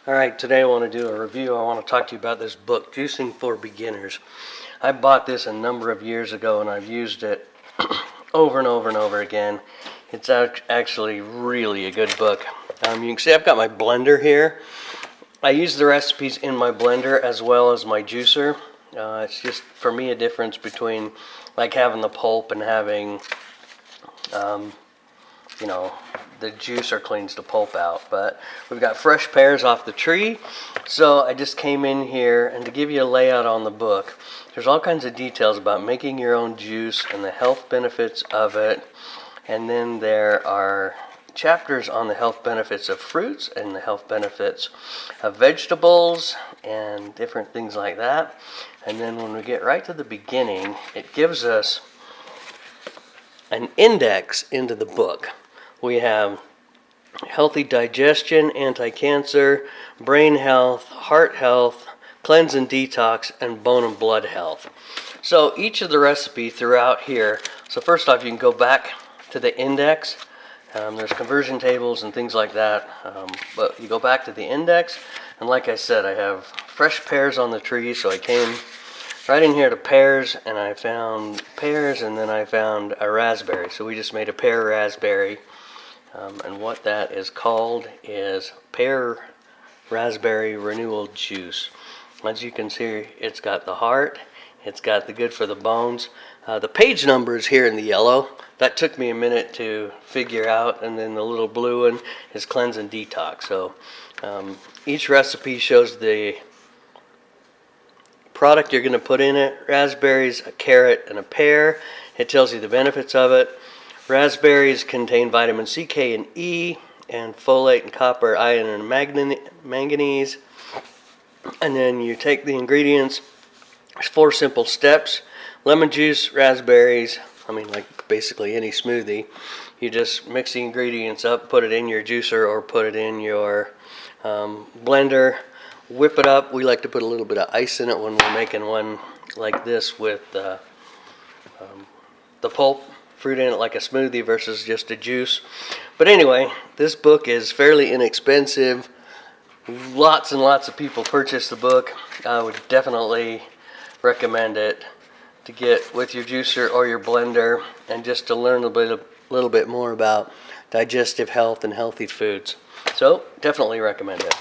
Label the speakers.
Speaker 1: Alright, today I want to do a review. I want to talk to you about this book, Juicing for Beginners. I bought this a number of years ago and I've used it over and over and over again. It's actually really a good book. You can see I've got my blender here. I use the recipes in my blender as well as my juicer. It's just, for me, a difference between like having the pulp and having, the juicer cleans the pulp out. But we've got fresh pears off the tree, so I just came in here, and to give you a layout on the book, there's all kinds of details about making your own juice and the health benefits of it. And then there are chapters on the health benefits of fruits and the health benefits of vegetables and different things like that. And then when we get right to the beginning, it gives us an index into the book. We have healthy digestion, anti-cancer, brain health, heart health, cleanse and detox, and bone and blood health. So each of the recipe throughout here, so first off, you can go back to the index. There's conversion tables and things like that, but you go back to the index, and like I said, I have fresh pears on the tree, so I came right in here to pears, and I found pears, and then I found a raspberry. So we just made a pear raspberry, and what that is called is pear raspberry renewal juice. As you can see, it's got the heart, it's got the good for the bones. The page number is here in the yellow. That took me a minute to figure out, and then the little blue one is cleanse and detox. So each recipe shows the product you're going to put in it. Raspberries, a carrot, and a pear. It tells you the benefits of it. Raspberries contain vitamin C, K, and E, and folate and copper, iron, and manganese. And then you take the ingredients. There's 4 simple steps. Lemon juice, raspberries, like basically any smoothie. You just mix the ingredients up, put it in your juicer or put it in your blender, whip it up. We like to put a little bit of ice in it when we're making one like this with the pulp fruit in it, like a smoothie versus just a juice. But anyway, this book is fairly inexpensive. Lots and lots of people purchase the book. I would definitely recommend it to get with your juicer or your blender, and just to learn a little bit more about digestive health and healthy foods. So definitely recommend it.